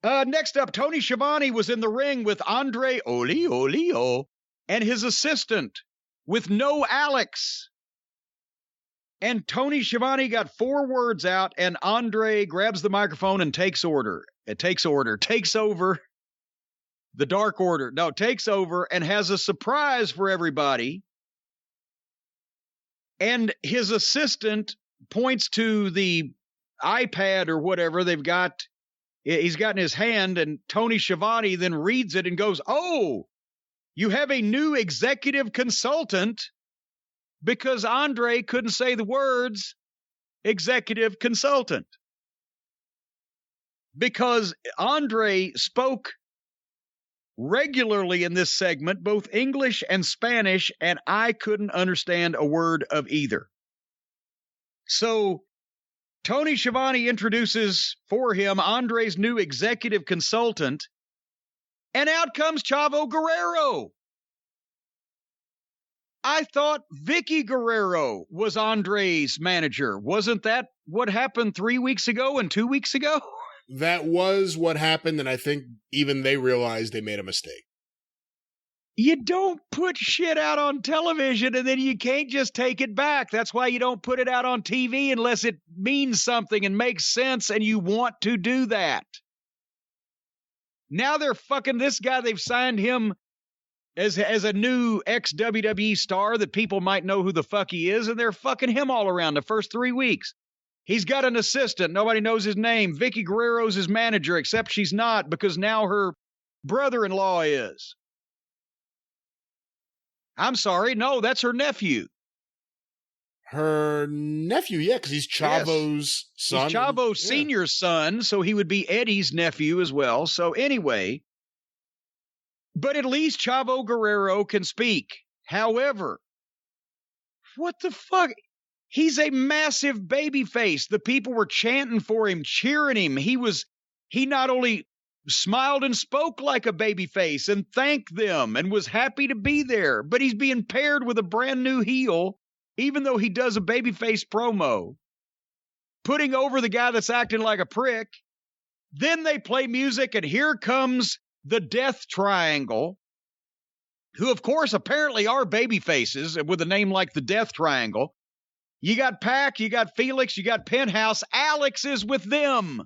Next up, Tony Schiavone was in the ring with Andre Olio and his assistant with no Alex. And Tony Schiavone got 4 words out, and Andre grabs the microphone and takes over. Takes over the Dark Order. No, takes over and has a surprise for everybody. And his assistant points to the iPad or whatever he's got in his hand, and Tony Schiavone then reads it and goes, "Oh, you have a new executive consultant," because Andre couldn't say the words executive consultant. Because Andre spoke regularly in this segment, both English and Spanish, and I couldn't understand a word of either. So Tony Schiavone introduces for him Andre's new executive consultant, and out comes Chavo Guerrero. I thought Vicky Guerrero was Andre's manager. Wasn't that what happened 3 weeks ago and 2 weeks ago? That was what happened, and I think even they realized they made a mistake. You don't put shit out on television and then you can't just take it back. That's why you don't put it out on TV unless it means something and makes sense and you want to do that. Now they're fucking this guy. They've signed him as a new ex-WWE star that people might know who the fuck he is, and they're fucking him all around the first 3 weeks. He's got an assistant. Nobody knows his name. Vicky Guerrero's his manager, except she's not because now her brother-in-law is. I'm sorry. No, that's her nephew. Her nephew, yeah, because he's Chavo's son. He's Chavo Sr.'s son, so he would be Eddie's nephew as well. So anyway, but at least Chavo Guerrero can speak. However, what the fuck? He's a massive baby face. The people were chanting for him, cheering him. He not only smiled and spoke like a baby face and thanked them and was happy to be there, but he's being paired with a brand new heel, even though he does a babyface promo, putting over the guy that's acting like a prick. Then they play music, and here comes the Death Triangle, who, of course, apparently are baby faces with a name like the Death Triangle. You got Pac, you got Felix, you got Penthouse. Alex is with them.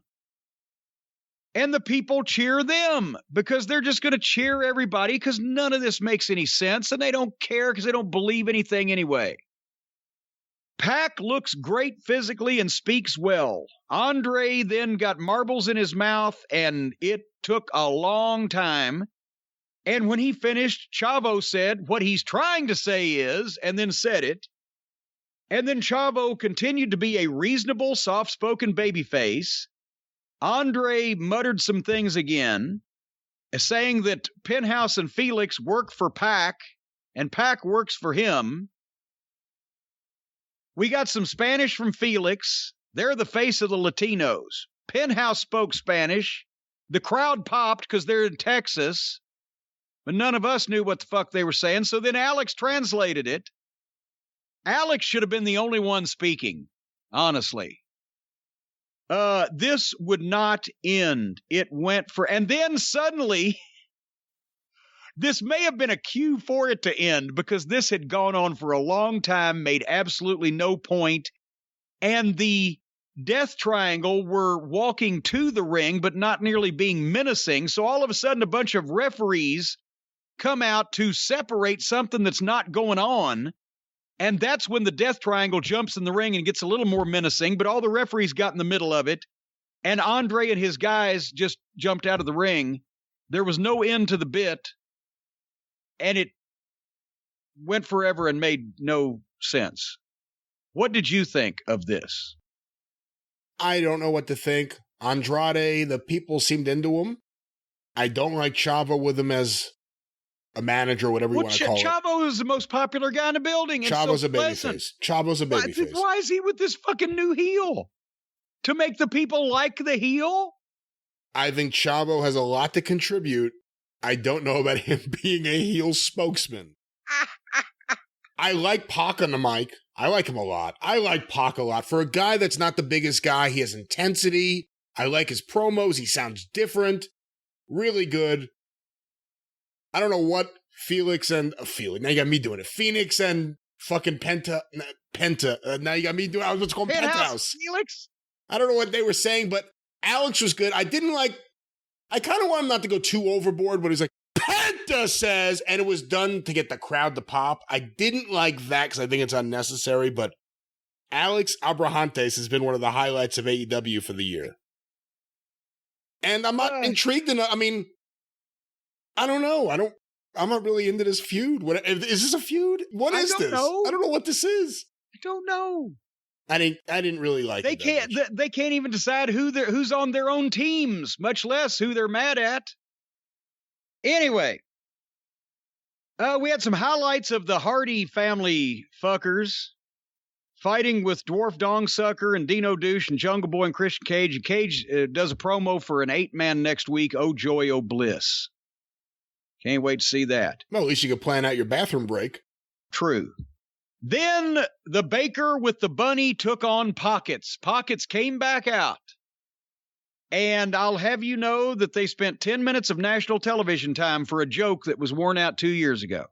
And the people cheer them because they're just going to cheer everybody because none of this makes any sense, and they don't care because they don't believe anything anyway. Pac looks great physically and speaks well. Andre then got marbles in his mouth, and it took a long time. And when he finished, Chavo said what he's trying to say is, and then said it. And then Chavo continued to be a reasonable, soft-spoken babyface. Andre muttered some things again, saying that Penthouse and Felix work for Pac, and Pac works for him. We got some Spanish from Felix. They're the face of the Latinos. Penthouse spoke Spanish. The crowd popped because they're in Texas, but none of us knew what the fuck they were saying, so then Alex translated it. Alex should have been the only one speaking, honestly. This would not end. It went for, and then suddenly, this may have been a cue for it to end because this had gone on for a long time, made absolutely no point, and the Death Triangle were walking to the ring, but not nearly being menacing, so all of a sudden a bunch of referees come out to separate something that's not going on. And that's when the Death Triangle jumps in the ring and gets a little more menacing, but all the referees got in the middle of it, and Andre and his guys just jumped out of the ring. There was no end to the bit, and it went forever and made no sense. What did you think of this? I don't know what to think. Andrade, the people seemed into him. I don't like Chavo with him as a manager, whatever you want to call it. Chavo is the most popular guy in the building. Chavo's a babyface. Chavo's a babyface. Why is he with this fucking new heel? To make the people like the heel? I think Chavo has a lot to contribute. I don't know about him being a heel spokesman. I like Pac on the mic. I like him a lot. I like Pac a lot. For a guy that's not the biggest guy, he has intensity. I like his promos. He sounds different. Really good. I don't know what Felix. Now you got me doing it. Phoenix and fucking Penta. Now you got me doing. I was supposed to call him Penthouse. Felix. I don't know what they were saying, but Alex was good. I kind of want him not to go too overboard, but he's like, Penta says, and it was done to get the crowd to pop. I didn't like that because I think it's unnecessary, but Alex Abrahantes has been one of the highlights of AEW for the year. And I'm not intrigued enough. I mean, I don't know. I'm not really into this feud. Is this a feud? What is this? Know. I don't know what this is. I don't know. I didn't really like they it. They can't even decide who's on their own teams, much less who they're mad at. Anyway, we had some highlights of the Hardy family fuckers fighting with Dwarf Dong Sucker and Dino Douche and Jungle Boy and Christian Cage. And Cage does a promo for an 8-man next week. Oh joy, oh bliss! Can't wait to see that. Well, at least you can plan out your bathroom break. True. Then the baker with the bunny took on Pockets. Pockets came back out. And I'll have you know that they spent 10 minutes of national television time for a joke that was worn out 2 years ago.